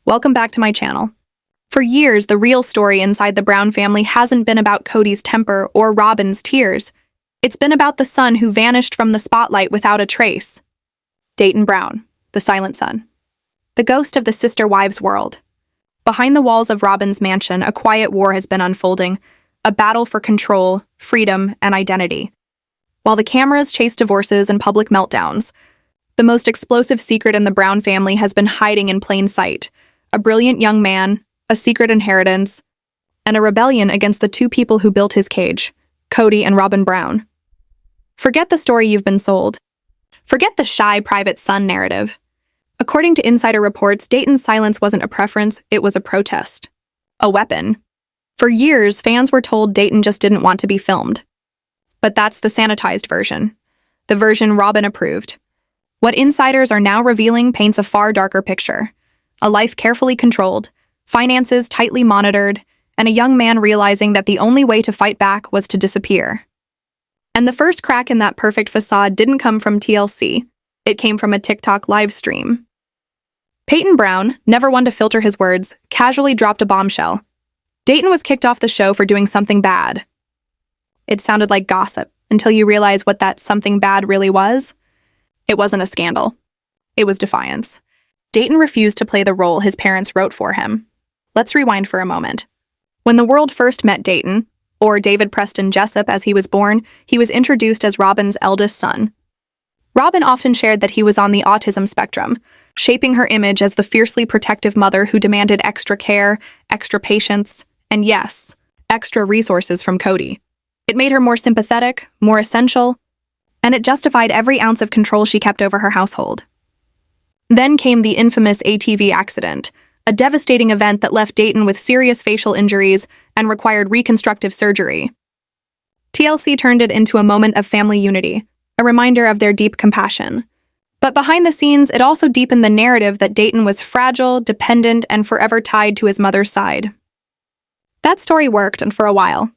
Welcome back to my channel. For years, the real story inside the Brown family hasn't been about Cody's temper or Robyn's tears. It's been about the son who vanished from the spotlight without a trace. Dayton Brown, the silent son. The ghost of the sister wives world. Behind the walls of Robyn's mansion, a quiet war has been unfolding, a battle for control, freedom, and identity. While the cameras chase divorces and public meltdowns, the most explosive secret in the Brown family has been hiding in plain sight. A brilliant young man, a secret inheritance, and a rebellion against the two people who built his cage, Cody and Robyn Brown. Forget the story you've been sold. Forget the shy private son narrative. According to insider reports, Dayton's silence wasn't a preference, it was a protest. A weapon. For years, fans were told Dayton just didn't want to be filmed. But that's the sanitized version. The version Robyn approved. What insiders are now revealing paints a far darker picture. A life carefully controlled, finances tightly monitored, and a young man realizing that the only way to fight back was to disappear. And the first crack in that perfect facade didn't come from TLC. It came from a TikTok live stream. Paedon Brown, never one to filter his words, casually dropped a bombshell. Dayton was kicked off the show for doing something bad. It sounded like gossip until you realize what that something bad really was. It wasn't a scandal. It was defiance. Dayton refused to play the role his parents wrote for him. Let's rewind for a moment. When the world first met Dayton, or David Preston Jessup as he was born, he was introduced as Robyn's eldest son. Robyn often shared that he was on the autism spectrum, shaping her image as the fiercely protective mother who demanded extra care, extra patience, and yes, extra resources from Cody. It made her more sympathetic, more essential, and it justified every ounce of control she kept over her household. Then came the infamous ATV accident, a devastating event that left Dayton with serious facial injuries and required reconstructive surgery. TLC turned it into a moment of family unity, a reminder of their deep compassion. But behind the scenes, it also deepened the narrative that Dayton was fragile, dependent, and forever tied to his mother's side. That story worked, and for a while.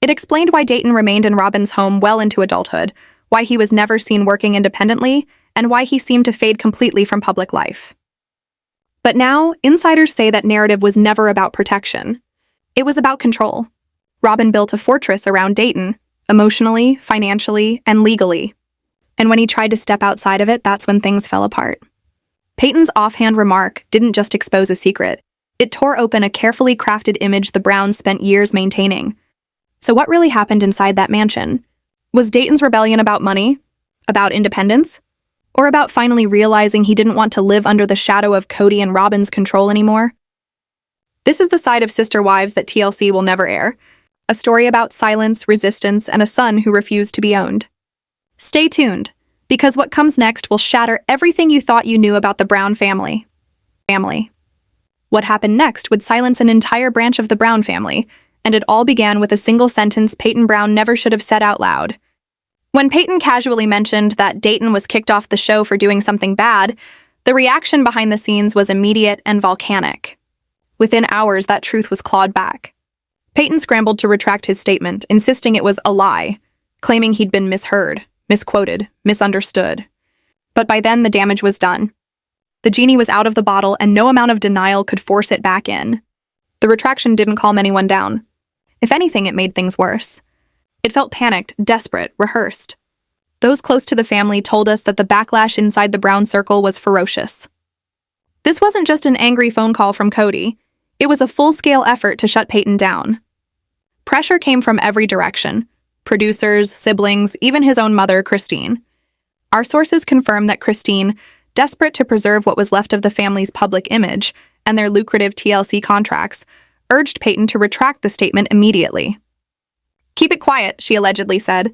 It explained why Dayton remained in Robyn's home well into adulthood, why he was never seen working independently, and why he seemed to fade completely from public life. But now, insiders say that narrative was never about protection. It was about control. Robyn built a fortress around Dayton, emotionally, financially, and legally. And when he tried to step outside of it, that's when things fell apart. Paedon's offhand remark didn't just expose a secret. It tore open a carefully crafted image the Browns spent years maintaining. So what really happened inside that mansion? Was Dayton's rebellion about money? About independence? Or about finally realizing he didn't want to live under the shadow of Cody and Robyn's control anymore? This is the side of sister wives that TLC will never air. A story about silence, resistance, and a son who refused to be owned. Stay tuned, because what comes next will shatter everything you thought you knew about the Brown family. What happened next would silence an entire branch of the Brown family, and it all began with a single sentence Paedon Brown never should have said out loud. When Paedon casually mentioned that Dayton was kicked off the show for doing something bad, the reaction behind the scenes was immediate and volcanic. Within hours, that truth was clawed back. Paedon scrambled to retract his statement, insisting it was a lie, claiming he'd been misheard, misquoted, misunderstood. But by then, the damage was done. The genie was out of the bottle, and no amount of denial could force it back in. The retraction didn't calm anyone down. If anything, it made things worse. It felt panicked, desperate, rehearsed. Those close to the family told us that the backlash inside the Brown circle was ferocious. This wasn't just an angry phone call from Cody. It was a full-scale effort to shut Paedon down. Pressure came from every direction. Producers, siblings, even his own mother, Christine. Our sources confirm that Christine, desperate to preserve what was left of the family's public image and their lucrative TLC contracts, urged Paedon to retract the statement immediately. "Keep it quiet," she allegedly said.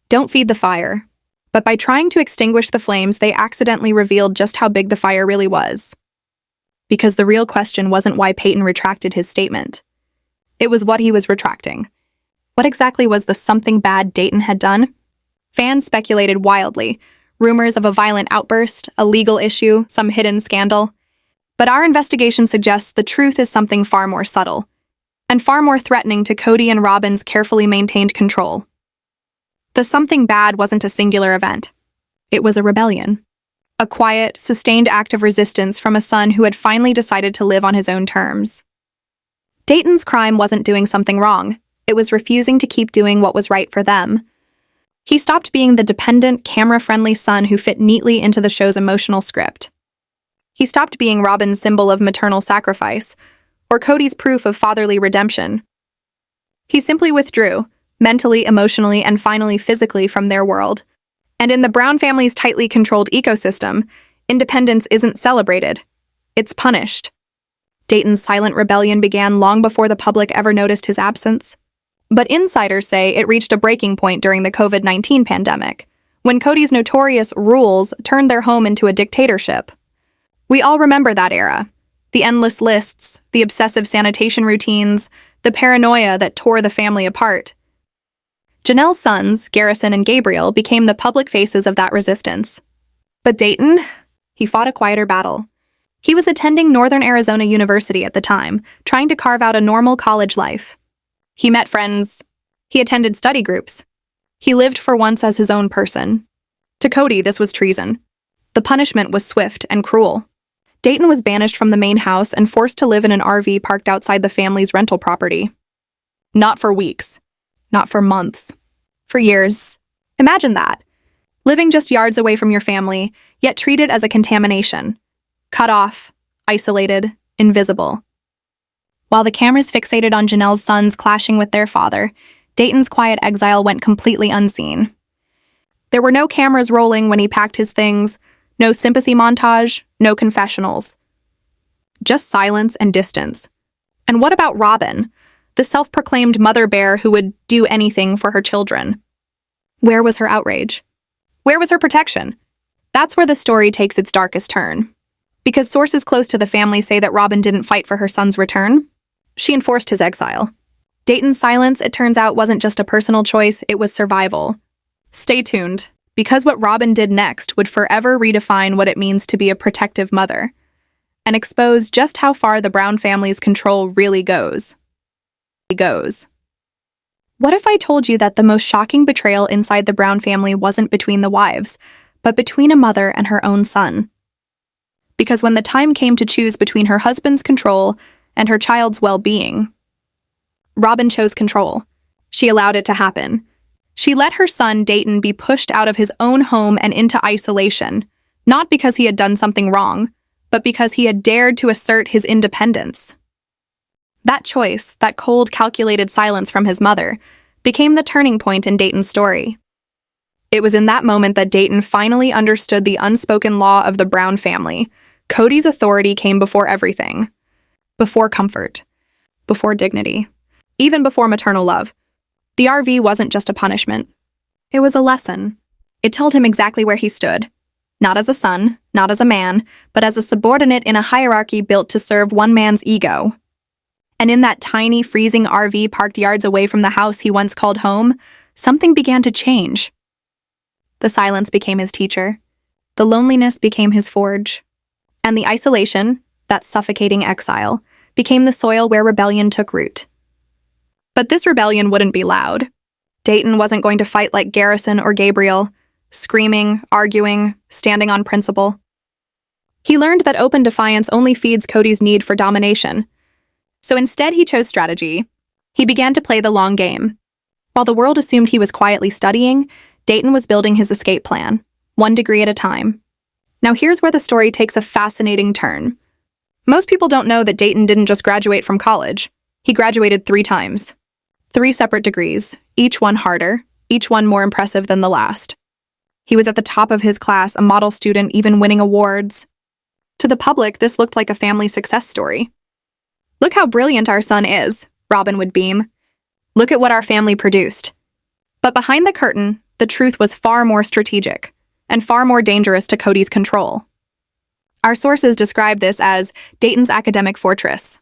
"Don't feed the fire." But by trying to extinguish the flames, they accidentally revealed just how big the fire really was. Because the real question wasn't why Paedon retracted his statement. It was what he was retracting. What exactly was the something bad Dayton had done? Fans speculated wildly. Rumors of a violent outburst, a legal issue, some hidden scandal. But our investigation suggests the truth is something far more subtle, and far more threatening to Cody and Robyn's carefully maintained control. The something bad wasn't a singular event. It was a rebellion. A quiet, sustained act of resistance from a son who had finally decided to live on his own terms. Dayton's crime wasn't doing something wrong. It was refusing to keep doing what was right for them. He stopped being the dependent, camera-friendly son who fit neatly into the show's emotional script. He stopped being Robyn's symbol of maternal sacrifice, or Cody's proof of fatherly redemption. He simply withdrew, mentally, emotionally, and finally physically from their world. And in the Brown family's tightly controlled ecosystem, independence isn't celebrated. It's punished. Dayton's silent rebellion began long before the public ever noticed his absence. But insiders say it reached a breaking point during the COVID-19 pandemic, when Cody's notorious rules turned their home into a dictatorship. We all remember that era. The endless lists, the obsessive sanitation routines, the paranoia that tore the family apart. Janelle's sons, Garrison and Gabriel, became the public faces of that resistance. But Dayton? He fought a quieter battle. He was attending Northern Arizona University at the time, trying to carve out a normal college life. He met friends. He attended study groups. He lived for once as his own person. To Cody, this was treason. The punishment was swift and cruel. Dayton was banished from the main house and forced to live in an RV parked outside the family's rental property. Not for weeks. Not for months. For years. Imagine that. Living just yards away from your family, yet treated as a contamination. Cut off, isolated, invisible. While the cameras fixated on Janelle's sons clashing with their father, Dayton's quiet exile went completely unseen. There were no cameras rolling when he packed his things, no sympathy montage, no confessionals. Just silence and distance. And what about Robyn, the self-proclaimed mother bear who would do anything for her children? Where was her outrage? Where was her protection? That's where the story takes its darkest turn. Because sources close to the family say that Robyn didn't fight for her son's return, she enforced his exile. Dayton's silence, it turns out, wasn't just a personal choice, it was survival. Stay tuned, because what Robyn did next would forever redefine what it means to be a protective mother, and expose just how far the Brown family's control really goes. What if I told you that the most shocking betrayal inside the Brown family wasn't between the wives, but between a mother and her own son? Because when the time came to choose between her husband's control and her child's well-being, Robyn chose control. She allowed it to happen. She let her son, Dayton, be pushed out of his own home and into isolation, not because he had done something wrong, but because he had dared to assert his independence. That choice, that cold, calculated silence from his mother, became the turning point in Dayton's story. It was in that moment that Dayton finally understood the unspoken law of the Brown family. Cody's authority came before everything. Before comfort. Before dignity. Even before maternal love. The RV wasn't just a punishment. It was a lesson. It told him exactly where he stood. Not as a son, not as a man, but as a subordinate in a hierarchy built to serve one man's ego. And in that tiny, freezing RV parked yards away from the house he once called home, something began to change. The silence became his teacher. The loneliness became his forge. And the isolation, that suffocating exile, became the soil where rebellion took root. But this rebellion wouldn't be loud. Dayton wasn't going to fight like Garrison or Gabriel, screaming, arguing, standing on principle. He learned that open defiance only feeds Cody's need for domination. So instead, he chose strategy. He began to play the long game. While the world assumed he was quietly studying, Dayton was building his escape plan, 1 degree at a time. Now here's where the story takes a fascinating turn. Most people don't know that Dayton didn't just graduate from college. He graduated 3 times. 3 separate degrees, each one harder, each one more impressive than the last. He was at the top of his class, a model student, even winning awards. To the public, this looked like a family success story. "Look how brilliant our son is," Robyn would beam. "Look at what our family produced." But behind the curtain, the truth was far more strategic and far more dangerous to Cody's control. Our sources describe this as Dayton's academic fortress.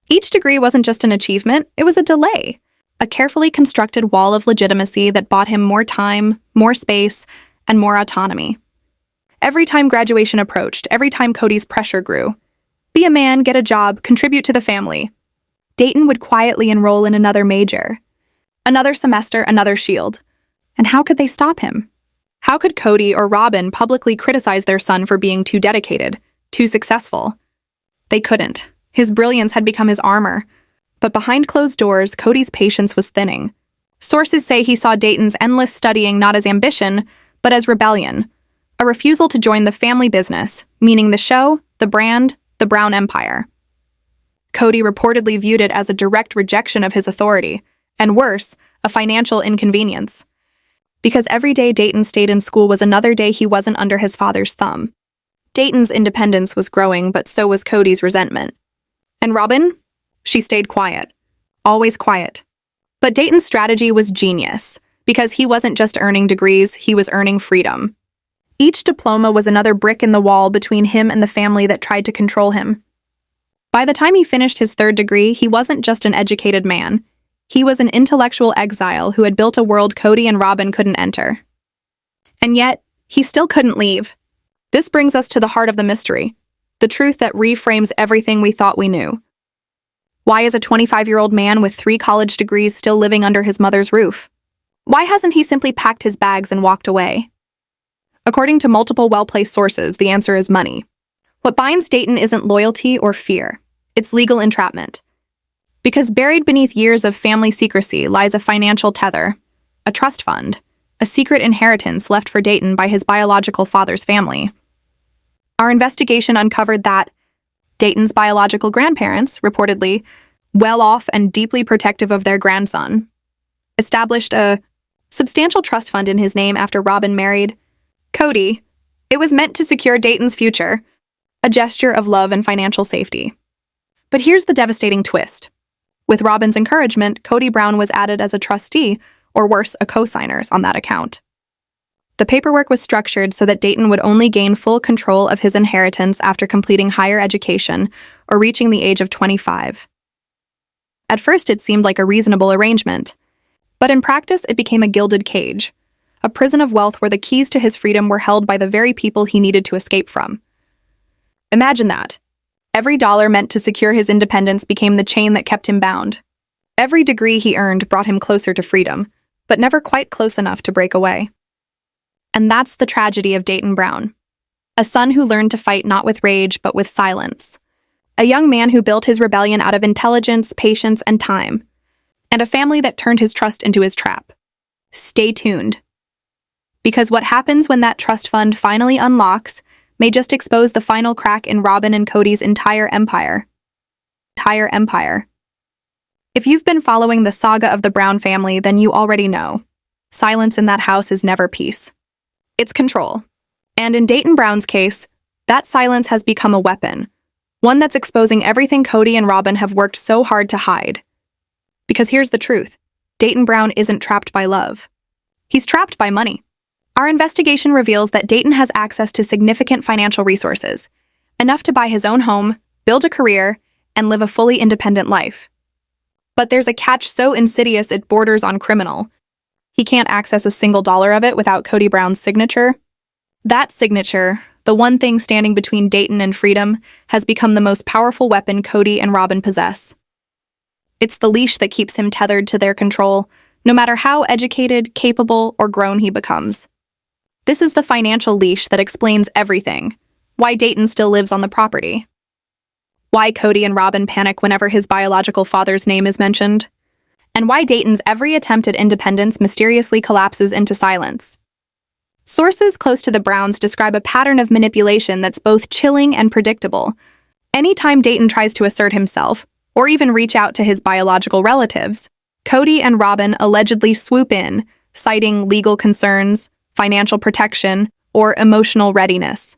Each degree wasn't just an achievement, it was a delay, a carefully constructed wall of legitimacy that bought him more time, more space, and more autonomy. Every time graduation approached, every time Cody's pressure grew, be a man, get a job, contribute to the family, Dayton would quietly enroll in another major. Another semester, another shield. And how could they stop him? How could Cody or Robyn publicly criticize their son for being too dedicated, too successful? They couldn't. His brilliance had become his armor. But behind closed doors, Cody's patience was thinning. Sources say he saw Dayton's endless studying not as ambition, but as rebellion, a refusal to join the family business, meaning the show, the brand, the Brown Empire. Cody reportedly viewed it as a direct rejection of his authority, and worse, a financial inconvenience. Because every day Dayton stayed in school was another day he wasn't under his father's thumb. Dayton's independence was growing, but so was Cody's resentment. And Robyn? She stayed quiet. Always quiet. But Dayton's strategy was genius, because he wasn't just earning degrees, he was earning freedom. Each diploma was another brick in the wall between him and the family that tried to control him. By the time he finished his third degree, he wasn't just an educated man. He was an intellectual exile who had built a world Cody and Robyn couldn't enter. And yet, he still couldn't leave. This brings us to the heart of the mystery, the truth that reframes everything we thought we knew. Why is a 25-year-old man with 3 college degrees still living under his mother's roof? Why hasn't he simply packed his bags and walked away? According to multiple well-placed sources, the answer is money. What binds Dayton isn't loyalty or fear. It's legal entrapment. Because buried beneath years of family secrecy lies a financial tether, a trust fund, a secret inheritance left for Dayton by his biological father's family. Our investigation uncovered that Dayton's biological grandparents, reportedly, well-off and deeply protective of their grandson, established a substantial trust fund in his name after Robyn married Cody. It was meant to secure Dayton's future, a gesture of love and financial safety. But here's the devastating twist. With Robyn's encouragement, Cody Brown was added as a trustee, or worse, a co-signer on that account. The paperwork was structured so that Dayton would only gain full control of his inheritance after completing higher education or reaching the age of 25. At first, it seemed like a reasonable arrangement, but in practice, it became a gilded cage, a prison of wealth where the keys to his freedom were held by the very people he needed to escape from. Imagine that. Every dollar meant to secure his independence became the chain that kept him bound. Every degree he earned brought him closer to freedom, but never quite close enough to break away. And that's the tragedy of Dayton Brown. A son who learned to fight not with rage, but with silence. A young man who built his rebellion out of intelligence, patience, and time. And a family that turned his trust into his trap. Stay tuned. Because what happens when that trust fund finally unlocks may just expose the final crack in Robyn and Cody's entire empire. If you've been following the saga of the Brown family, then you already know. Silence in that house is never peace. It's control. And in Dayton Brown's case, that silence has become a weapon, one that's exposing everything Cody and Robyn have worked so hard to hide. Because here's the truth. Dayton Brown isn't trapped by love. He's trapped by money. Our investigation reveals that Dayton has access to significant financial resources, enough to buy his own home, build a career, and live a fully independent life. But there's a catch so insidious it borders on criminal. He can't access a single dollar of it without Cody Brown's signature. That signature, the one thing standing between Dayton and freedom, has become the most powerful weapon Cody and Robyn possess. It's the leash that keeps him tethered to their control, no matter how educated, capable, or grown he becomes. This is the financial leash that explains everything. Why Dayton still lives on the property. Why Cody and Robyn panic whenever his biological father's name is mentioned. And why Dayton's every attempt at independence mysteriously collapses into silence. Sources close to the Browns describe a pattern of manipulation that's both chilling and predictable. Anytime Dayton tries to assert himself, or even reach out to his biological relatives, Cody and Robyn allegedly swoop in, citing legal concerns, financial protection, or emotional readiness.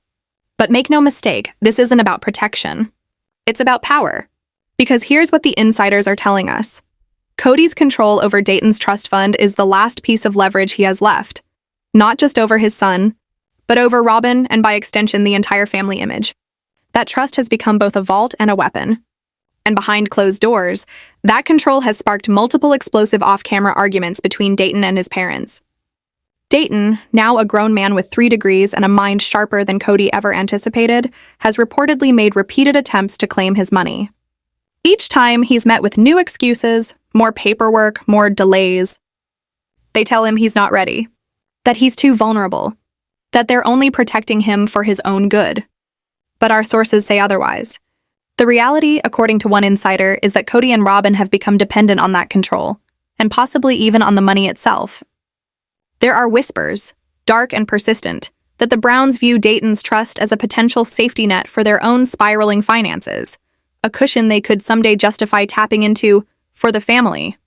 But make no mistake, this isn't about protection. It's about power. Because here's what the insiders are telling us. Cody's control over Dayton's trust fund is the last piece of leverage he has left, not just over his son, but over Robyn and by extension the entire family image. That trust has become both a vault and a weapon. And behind closed doors, that control has sparked multiple explosive off-camera arguments between Dayton and his parents. Dayton, now a grown man with 3 degrees and a mind sharper than Cody ever anticipated, has reportedly made repeated attempts to claim his money. Each time, he's met with new excuses, more paperwork, more delays. They tell him he's not ready. that he's too vulnerable, that they're only protecting him for his own good. But our sources say otherwise. The reality, according to one insider, is that Cody and Robyn have become dependent on that control, and possibly even on the money itself. There are whispers, dark and persistent, that the Browns view Dayton's trust as a potential safety net for their own spiraling finances, a cushion they could someday justify tapping into for the family.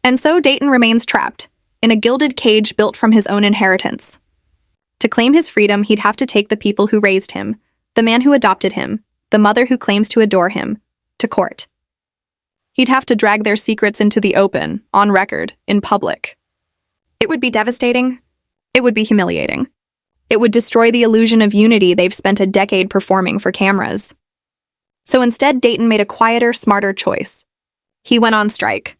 And so Dayton remains trapped, in a gilded cage built from his own inheritance. To claim his freedom, he'd have to take the people who raised him, the man who adopted him, the mother who claims to adore him, to court. He'd have to drag their secrets into the open, on record, in public. It would be devastating. It would be humiliating. It would destroy the illusion of unity they've spent a decade performing for cameras. So instead, Dayton made a quieter, smarter choice. He went on strike.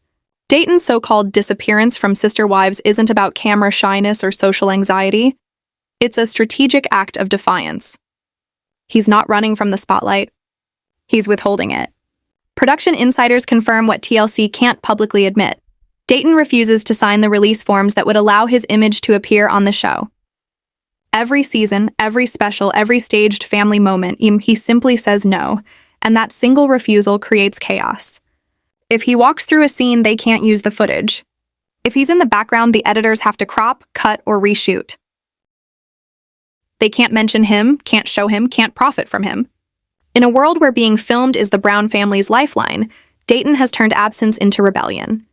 Dayton's so-called disappearance from Sister Wives isn't about camera shyness or social anxiety. It's a strategic act of defiance. He's not running from the spotlight. He's withholding it. Production insiders confirm what TLC can't publicly admit. Dayton refuses to sign the release forms that would allow his image to appear on the show. Every season, every special, every staged family moment, he simply says no, and that single refusal creates chaos. If he walks through a scene, they can't use the footage. If he's in the background, the editors have to crop, cut, or reshoot. They can't mention him, can't show him, can't profit from him. In a world where being filmed is the Brown family's lifeline, Dayton has turned absence into rebellion.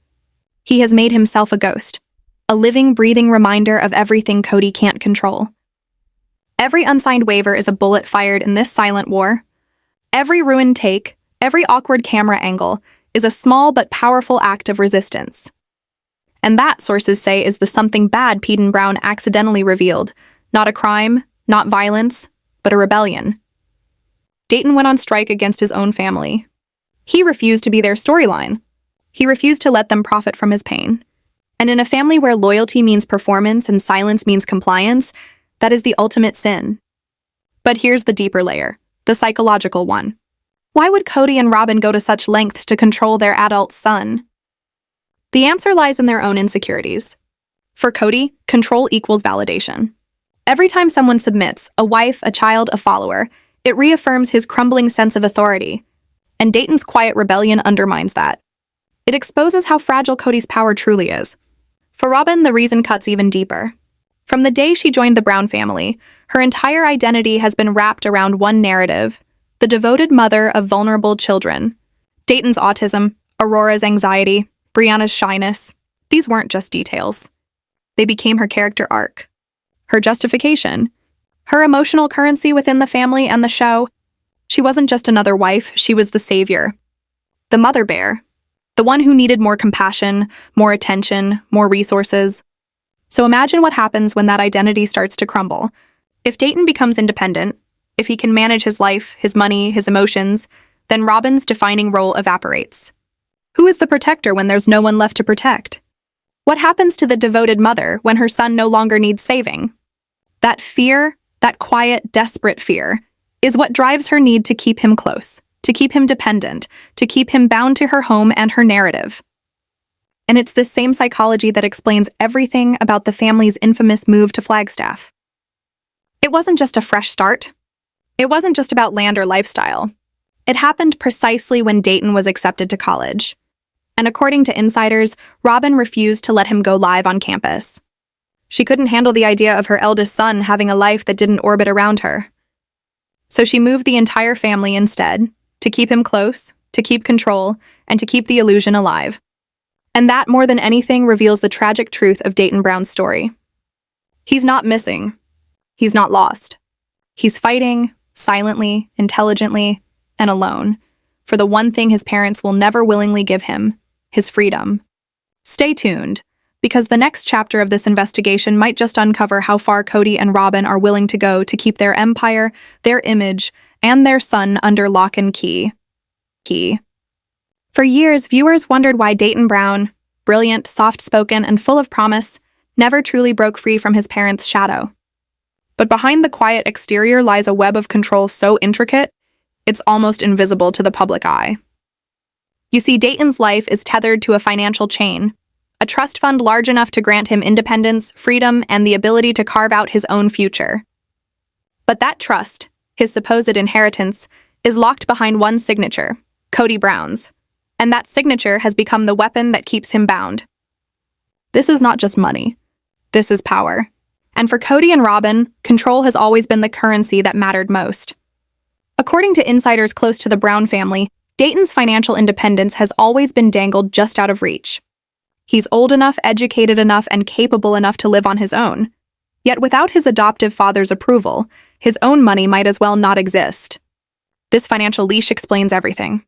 He has made himself a ghost, a living, breathing reminder of everything Cody can't control. Every unsigned waiver is a bullet fired in this silent war. Every ruined take, every awkward camera angle, is a small but powerful act of resistance. And that, sources say, is the something bad Paedon Brown accidentally revealed. Not a crime, not violence, but a rebellion. Dayton went on strike against his own family. He refused to be their storyline. He refused to let them profit from his pain. And in a family where loyalty means performance and silence means compliance, that is the ultimate sin. But here's the deeper layer, the psychological one. Why would Cody and Robyn go to such lengths to control their adult son? The answer lies in their own insecurities. For Cody, control equals validation. Every time someone submits, a wife, a child, a follower, it reaffirms his crumbling sense of authority. And Dayton's quiet rebellion undermines that. It exposes how fragile Cody's power truly is. For Robyn, the reason cuts even deeper. From the day she joined the Brown family, her entire identity has been wrapped around one narrative: the devoted mother of vulnerable children. Dayton's autism, Aurora's anxiety, Brianna's shyness, these weren't just details. They became her character arc, her justification, her emotional currency within the family and the show. She wasn't just another wife, she was the savior, the mother bear, the one who needed more compassion, more attention, more resources. So imagine what happens when that identity starts to crumble. If Dayton becomes independent, if he can manage his life, his money, his emotions, then Robyn's defining role evaporates. Who is the protector when there's no one left to protect? What happens to the devoted mother when her son no longer needs saving? That fear, that quiet, desperate fear, is what drives her need to keep him close, to keep him dependent, to keep him bound to her home and her narrative. And it's this same psychology that explains everything about the family's infamous move to Flagstaff. It wasn't just a fresh start. It wasn't just about land or lifestyle. It happened precisely when Dayton was accepted to college. And according to insiders, Robyn refused to let him go live on campus. She couldn't handle the idea of her eldest son having a life that didn't orbit around her. So she moved the entire family instead, to keep him close, to keep control, and to keep the illusion alive. And that, more than anything, reveals the tragic truth of Dayton Brown's story. He's not missing. He's not lost. He's fighting, silently, intelligently, and alone, for the one thing his parents will never willingly give him: his freedom. Stay tuned, because the next chapter of this investigation might just uncover how far Cody and Robyn are willing to go to keep their empire, their image, and their son under lock and key. For years, viewers wondered why Dayton Brown, brilliant, soft-spoken, and full of promise, never truly broke free from his parents' shadow. But behind the quiet exterior lies a web of control so intricate, it's almost invisible to the public eye. You see, Dayton's life is tethered to a financial chain, a trust fund large enough to grant him independence, freedom, and the ability to carve out his own future. But that trust, his supposed inheritance, is locked behind one signature, Cody Brown's, and that signature has become the weapon that keeps him bound. This is not just money. This is power. And for Cody and Robyn, control has always been the currency that mattered most. According to insiders close to the Brown family, Dayton's financial independence has always been dangled just out of reach. He's old enough, educated enough, and capable enough to live on his own. Yet without his adoptive father's approval, his own money might as well not exist. This financial leash explains everything.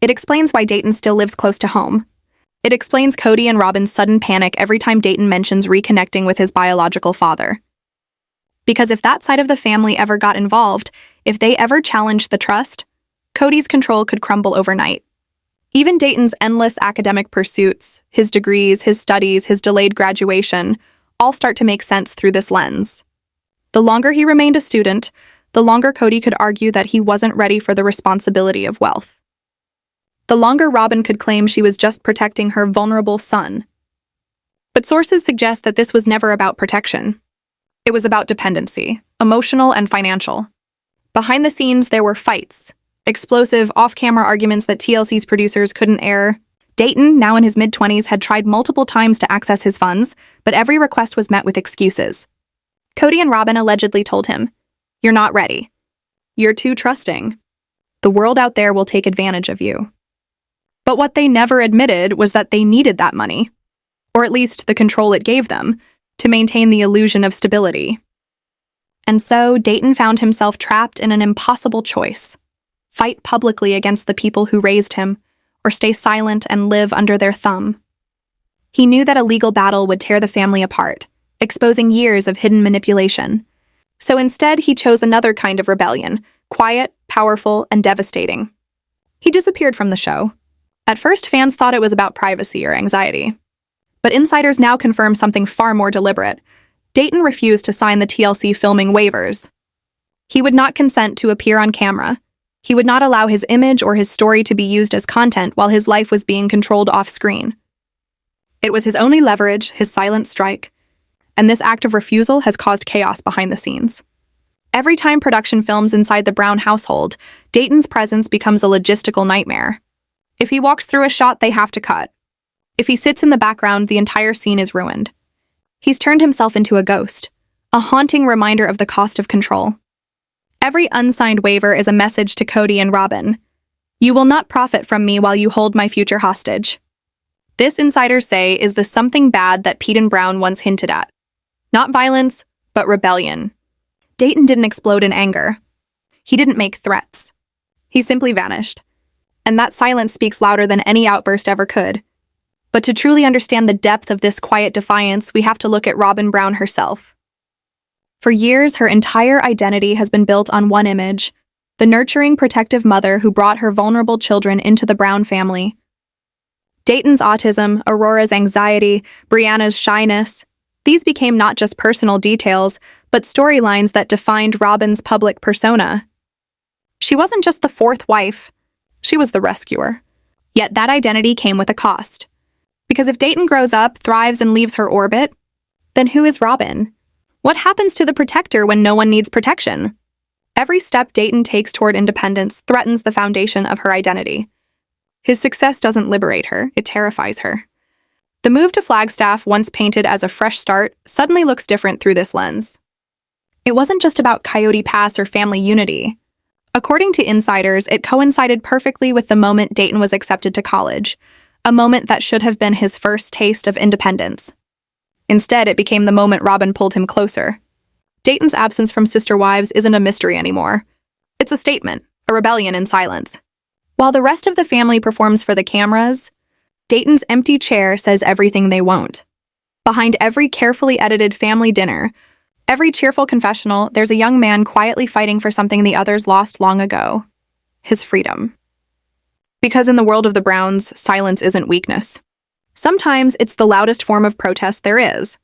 It explains why Dayton still lives close to home. It explains Cody and Robyn's sudden panic every time Dayton mentions reconnecting with his biological father. Because if that side of the family ever got involved, if they ever challenged the trust, Cody's control could crumble overnight. Even Dayton's endless academic pursuits, his degrees, his studies, his delayed graduation, all start to make sense through this lens. The longer he remained a student, the longer Cody could argue that he wasn't ready for the responsibility of wealth. The longer Robyn could claim she was just protecting her vulnerable son. But sources suggest that this was never about protection. It was about dependency, emotional and financial. Behind the scenes, there were fights, explosive, off-camera arguments that TLC's producers couldn't air. Dayton, now in his mid-20s, had tried multiple times to access his funds, but every request was met with excuses. Cody and Robyn allegedly told him, "You're not ready. You're too trusting. The world out there will take advantage of you." But what they never admitted was that they needed that money, or at least the control it gave them, to maintain the illusion of stability. And so Dayton found himself trapped in an impossible choice: fight publicly against the people who raised him, or stay silent and live under their thumb. He knew that a legal battle would tear the family apart, exposing years of hidden manipulation. So instead, he chose another kind of rebellion, quiet, powerful, and devastating. He disappeared from the show. At first, fans thought it was about privacy or anxiety. But insiders now confirm something far more deliberate. Dayton refused to sign the TLC filming waivers. He would not consent to appear on camera. He would not allow his image or his story to be used as content while his life was being controlled off-screen. It was his only leverage, his silent strike. And this act of refusal has caused chaos behind the scenes. Every time production films inside the Brown household, Dayton's presence becomes a logistical nightmare. If he walks through a shot, they have to cut. If he sits in the background, the entire scene is ruined. He's turned himself into a ghost, a haunting reminder of the cost of control. Every unsigned waiver is a message to Cody and Robyn. "You will not profit from me while you hold my future hostage." This, insiders say, is the something bad that Paedon Brown once hinted at. Not violence, but rebellion. Dayton didn't explode in anger. He didn't make threats. He simply vanished. And that silence speaks louder than any outburst ever could. But to truly understand the depth of this quiet defiance, we have to look at Robyn Brown herself. For years, her entire identity has been built on one image: the nurturing, protective mother who brought her vulnerable children into the Brown family. Dayton's autism, Aurora's anxiety, Brianna's shyness, these became not just personal details, but storylines that defined Robyn's public persona. She wasn't just the fourth wife, she was the rescuer. Yet that identity came with a cost. Because if Dayton grows up, thrives, and leaves her orbit, then who is Robyn? What happens to the protector when no one needs protection? Every step Dayton takes toward independence threatens the foundation of her identity. His success doesn't liberate her, it terrifies her. The move to Flagstaff, once painted as a fresh start, suddenly looks different through this lens. It wasn't just about Coyote Pass or family unity. According to insiders, it coincided perfectly with the moment Dayton was accepted to college, a moment that should have been his first taste of independence. Instead, it became the moment Robyn pulled him closer. Dayton's absence from Sister Wives isn't a mystery anymore. It's a statement, a rebellion in silence. While the rest of the family performs for the cameras, Dayton's empty chair says everything they won't. Behind every carefully edited family dinner, every cheerful confessional, there's a young man quietly fighting for something the others lost long ago: his freedom. Because in the world of the Browns, silence isn't weakness. Sometimes it's the loudest form of protest there is.